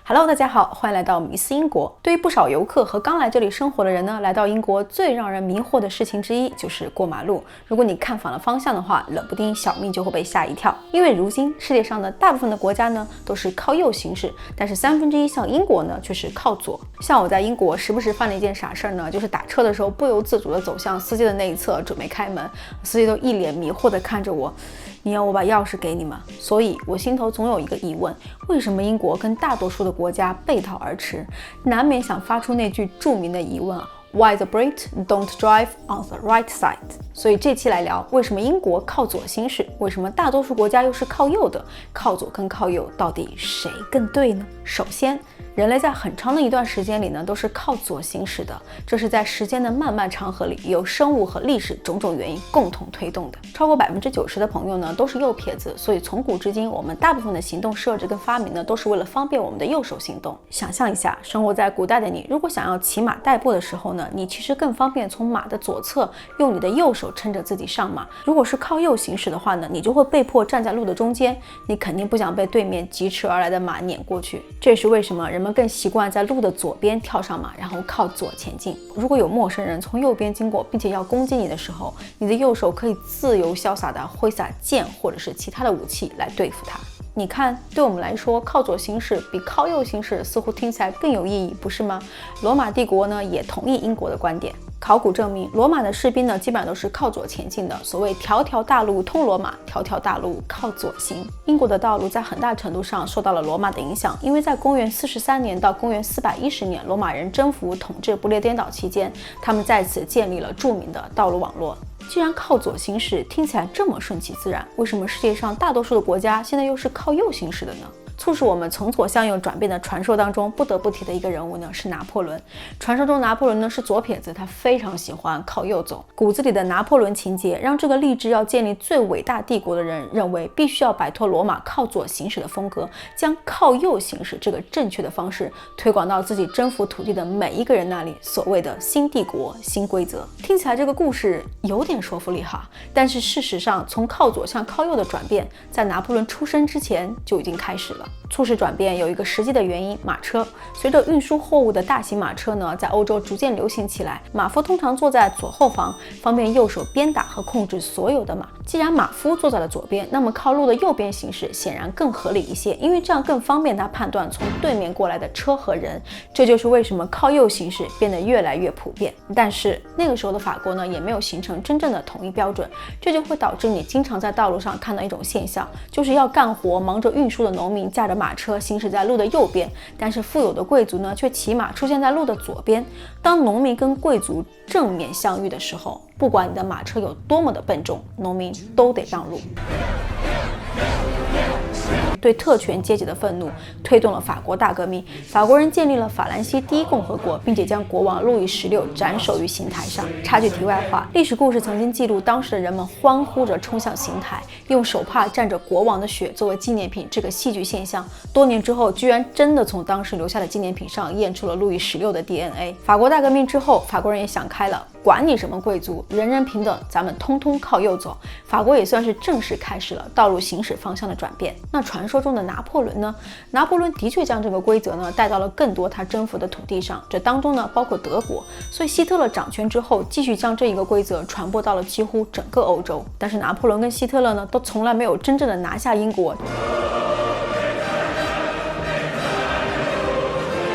Hello， 大家好，欢迎来到迷思英国。对于不少游客和刚来这里生活的人呢，来到英国最让人迷惑的事情之一就是过马路。如果你看反了方向的话，冷不丁小命就会被吓一跳。因为如今世界上的大部分的国家呢都是靠右行驶，但是1/3像英国呢却是靠左。像我在英国时不时犯了一件傻事儿呢，就是打车的时候不由自主的走向司机的那一侧，准备开门，司机都一脸迷惑的看着我。你要我把钥匙给你吗？所以我心头总有一个疑问，为什么英国跟大多数的国家背道而驰？难免想发出那句著名的疑问Why the Brit don't drive on the right side？ 所以这期来聊为什么英国靠左行驶，为什么大多数国家又是靠右的？靠左跟靠右到底谁更对呢？首先，人类在很长的一段时间里呢，都是靠左行驶的，这是在时间的漫漫长河里，由生物和历史种种原因共同推动的。超过90%的朋友呢都是右撇子，所以从古至今，我们大部分的行动设置跟发明呢，都是为了方便我们的右手行动。想象一下，生活在古代的你，如果想要骑马代步的时候呢，你其实更方便从马的左侧用你的右手撑着自己上马。如果是靠右行驶的话呢，你就会被迫站在路的中间，你肯定不想被对面疾驰而来的马碾过去。这也是为什么人们更习惯在路的左边跳上马，然后靠左前进。如果有陌生人从右边经过，并且要攻击你的时候，你的右手可以自由潇洒地挥洒剑或者是其他的武器来对付他。你看，对我们来说，靠左行驶比靠右行驶似乎听起来更有意义，不是吗？罗马帝国呢也同意英国的观点。考古证明，罗马的士兵呢基本上都是靠左前进的。所谓条条大路通罗马，条条大路靠左行。英国的道路在很大程度上受到了罗马的影响，因为在公元43年到公元410年，罗马人征服统治不列颠岛期间，他们在此建立了著名的道路网络。既然靠左行驶听起来这么顺其自然，为什么世界上大多数的国家现在又是靠右行驶的呢？促使我们从左向右转变的传说当中不得不提的一个人物呢是拿破仑。传说中拿破仑呢是左撇子，他非常喜欢靠右走。骨子里的拿破仑情节让这个立志要建立最伟大帝国的人认为必须要摆脱罗马靠左行驶的风格，将靠右行驶这个正确的方式推广到自己征服土地的每一个人那里，所谓的新帝国新规则。听起来这个故事有点说服力哈，但是事实上从靠左向靠右的转变在拿破仑出生之前就已经开始了。促使转变有一个实际的原因，马车。随着运输货物的大型马车呢，在欧洲逐渐流行起来。马夫通常坐在左后方，方便右手鞭打和控制所有的马。既然马夫坐在了左边，那么靠路的右边行驶显然更合理一些，因为这样更方便他判断从对面过来的车和人。这就是为什么靠右行驶变得越来越普遍。但是那个时候的法国呢，也没有形成真正的统一标准，这就会导致你经常在道路上看到一种现象，就是要干活忙着运输的农民驾着马车行驶在路的右边，但是富有的贵族呢却骑马出现在路的左边。当农民跟贵族正面相遇的时候，不管你的马车有多么的笨重，农民都得让路。对特权阶级的愤怒推动了法国大革命，法国人建立了法兰西第一共和国，并且将国王路易16斩首于刑台上。插句题外话，历史故事曾经记录当时的人们欢呼着冲向刑台，用手帕蘸着国王的血作为纪念品。这个戏剧现象多年之后居然真的从当时留下的纪念品上验出了路易16的 DNA。 法国大革命之后，法国人也想开了，管你什么贵族，人人平等，咱们通通靠右走。法国也算是正式开始了道路行驶方向的转变。那传说中的拿破仑呢？拿破仑的确将这个规则呢带到了更多他征服的土地上，这当中呢包括德国。所以希特勒掌权之后，继续将这一个规则传播到了几乎整个欧洲。但是拿破仑跟希特勒呢都从来没有真正的拿下英国。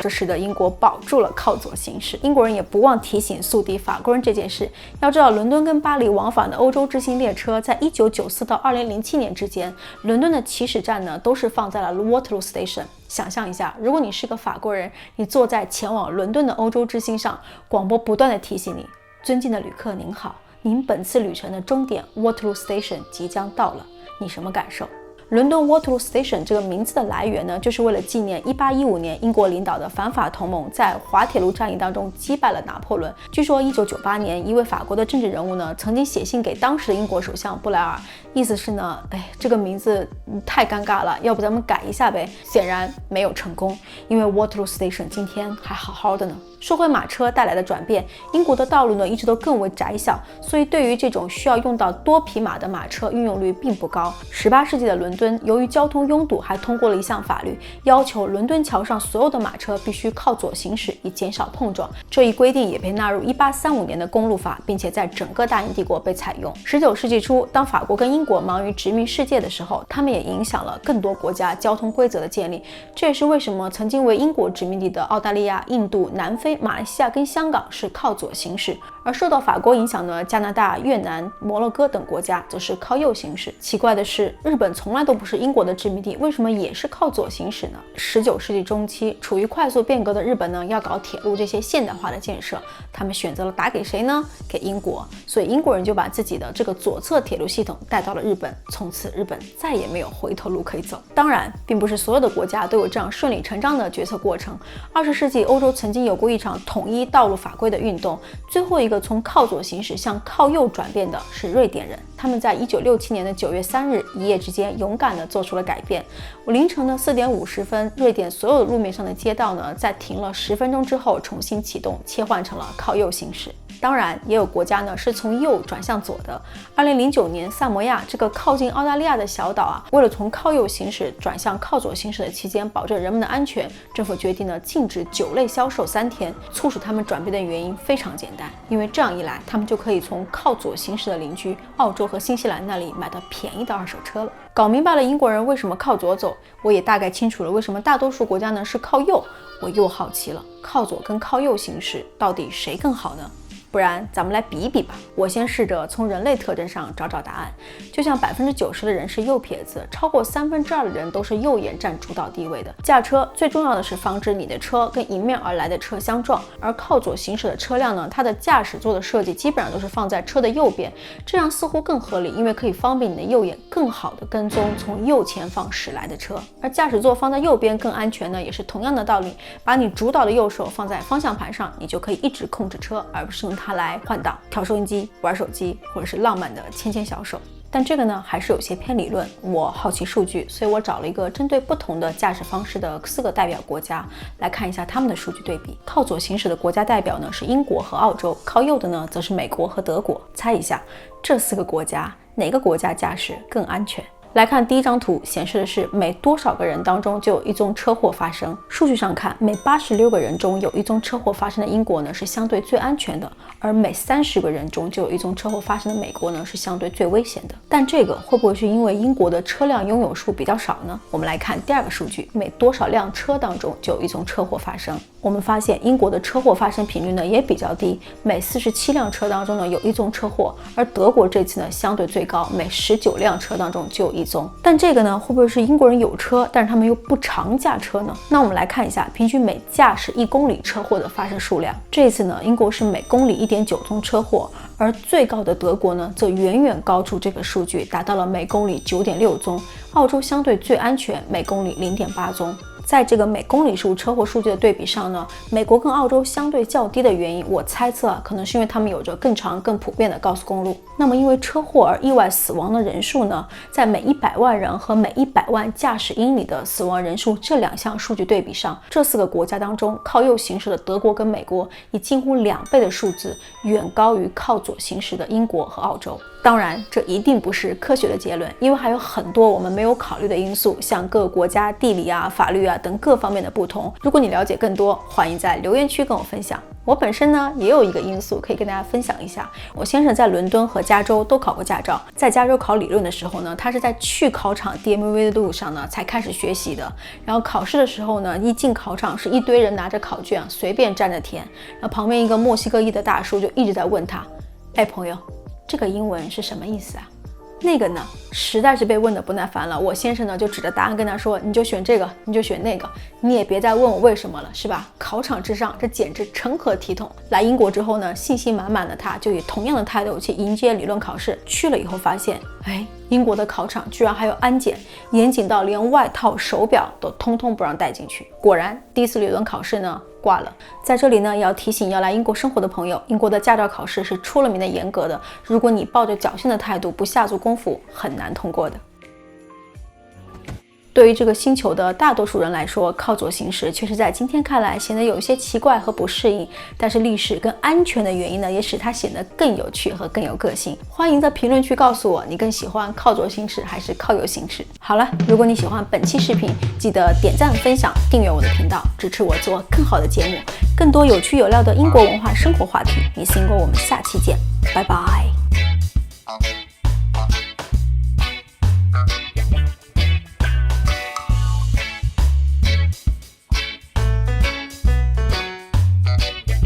这使得英国保住了靠左行驶。英国人也不忘提醒宿敌法国人这件事。要知道，伦敦跟巴黎往返的欧洲之星列车在1994到2007年之间，伦敦的起始站呢都是放在了 Waterloo Station。想象一下，如果你是个法国人，你坐在前往伦敦的欧洲之星上，广播不断地提醒你：尊敬的旅客您好，您本次旅程的终点 Waterloo Station 即将到了。你什么感受？伦敦 Waterloo Station 这个名字的来源呢，就是为了纪念1815年英国领导的反法同盟在滑铁卢战役当中击败了拿破仑。据说1998年，一位法国的政治人物呢，曾经写信给当时的英国首相布莱尔，意思是呢，这个名字太尴尬了，要不咱们改一下呗。显然没有成功，因为 Waterloo Station 今天还好好的呢。说回马车带来的转变，英国的道路呢一直都更为窄小，所以对于这种需要用到多匹马的马车运用率并不高。18世纪的伦敦由于交通拥堵，还通过了一项法律，要求伦敦桥上所有的马车必须靠左行驶，以减少碰撞。这一规定也被纳入1835年的公路法，并且在整个大英帝国被采用。19世纪初，当法国跟英国忙于殖民世界的时候，他们也影响了更多国家交通规则的建立。这也是为什么曾经为英国殖民地的澳大利亚、印度、南非、马来西亚跟香港是靠左行驶，而受到法国影响的加拿大、越南、摩洛哥等国家则是靠右行驶。奇怪的是，日本从来都不是英国的殖民地，为什么也是靠左行驶呢？19世纪中期，处于快速变革的日本呢，要搞铁路这些现代化的建设，他们选择了打给谁呢？给英国。所以英国人就把自己的这个左侧铁路系统带到了日本，从此日本再也没有回头路可以走。当然，并不是所有的国家都有这样顺理成章的决策过程。20世纪欧洲曾经有过一场统一道路法规的运动，最后一个从靠左行驶向靠右转变的是瑞典人。他们在1967年的9月3日一夜之间勇敢地做出了改变。凌晨的4点50分，瑞典所有的路面上的街道呢，在停了10分钟之后重新启动，切换成了靠右行驶。当然，也有国家呢是从右转向左的。2009年，萨摩亚这个靠近澳大利亚的小岛啊，为了从靠右行驶转向靠左行驶的期间保证人们的安全，政府决定呢禁止酒类销售3天。促使他们转变的原因非常简单，因为这样一来，他们就可以从靠左行驶的邻居澳洲和新西兰那里买到便宜的二手车了。搞明白了英国人为什么靠左走，我也大概清楚了为什么大多数国家呢是靠右。我又好奇了，靠左跟靠右行驶到底谁更好呢？不然咱们来比一比吧。我先试着从人类特征上找找答案。就像90%的人是右撇子，超过2/3的人都是右眼占主导地位的。驾车最重要的是防止你的车跟迎面而来的车相撞，而靠左行驶的车辆呢，它的驾驶座的设计基本上都是放在车的右边，这样似乎更合理，因为可以方便你的右眼更好的跟踪从右前方驶来的车。而驾驶座放在右边更安全呢，也是同样的道理。把你主导的右手放在方向盘上，你就可以一直控制车，而不是用它来换挡、调收音机、玩手机，或者是浪漫的牵牵小手。但这个呢还是有些偏理论，我好奇数据，所以我找了一个针对不同的驾驶方式的4个代表国家来看一下他们的数据对比。靠左行驶的国家代表呢是英国和澳洲，靠右的呢则是美国和德国。猜一下这4个国家哪个国家驾驶更安全？来看第一张图，显示的是每多少个人当中就有一宗车祸发生。数据上看，每86个人中有一宗车祸发生的英国呢是相对最安全的，而每30个人中就有一宗车祸发生的美国呢是相对最危险的。但这个会不会是因为英国的车辆拥有数比较少呢？我们来看第2个数据，每多少辆车当中就有一宗车祸发生。我们发现英国的车祸发生频率呢也比较低，每47辆车当中呢有一宗车祸，而德国这次呢相对最高，每19辆车当中就有一宗。但这个呢会不会是英国人有车，但是他们又不常驾车呢？那我们来看一下平均每驾驶1公里车祸的发生数量。这次呢英国是每公里1.9宗车祸，而最高的德国呢则远远高出这个数据，达到了每公里9.6宗。澳洲相对最安全，每公里0.8宗。在这个每公里数车祸数据的对比上呢，美国跟澳洲相对较低的原因，我猜测可能是因为他们有着更长更普遍的高速公路。那么因为车祸而意外死亡的人数呢，在每100万人和每100万驾驶英里的死亡人数这2项数据对比上，这4个国家当中，靠右行驶的德国跟美国以近乎2倍的数字远高于靠左行驶的英国和澳洲。当然，这一定不是科学的结论，因为还有很多我们没有考虑的因素，像各个国家地理啊、法律啊等各方面的不同。如果你了解更多，欢迎在留言区跟我分享。我本身呢也有一个因素可以跟大家分享一下。我先生在伦敦和加州都考过驾照，在加州考理论的时候呢，他是在去考场 DMV 的路上呢才开始学习的。然后考试的时候呢，一进考场是一堆人拿着考卷随便站着填，然后旁边一个墨西哥裔的大叔就一直在问他：“哎，朋友，这个英文是什么意思啊？”那个呢实在是被问得不耐烦了，我先生呢就指着答案跟他说：“你就选这个，你就选那个，你也别再问我为什么了，是吧？考场之上，这简直成何体统。”来英国之后呢，信心满满的他就以同样的态度去迎接理论考试。去了以后发现，英国的考场居然还有安检，严谨到连外套、手表都通通不让带进去。果然，第一次理论考试呢挂了。在这里呢，也要提醒要来英国生活的朋友，英国的驾照考试是出了名的严格的，如果你抱着侥幸的态度不下足功夫，很难通过的。对于这个星球的大多数人来说，靠左行驶确实在今天看来显得有一些奇怪和不适应，但是历史跟安全的原因呢，也使它显得更有趣和更有个性。欢迎在评论区告诉我，你更喜欢靠左行驶还是靠右行驶？好了，如果你喜欢本期视频，记得点赞、分享、订阅我的频道，支持我做更好的节目，更多有趣有料的英国文化生活话题。Miss 英国，我们下期见，拜拜。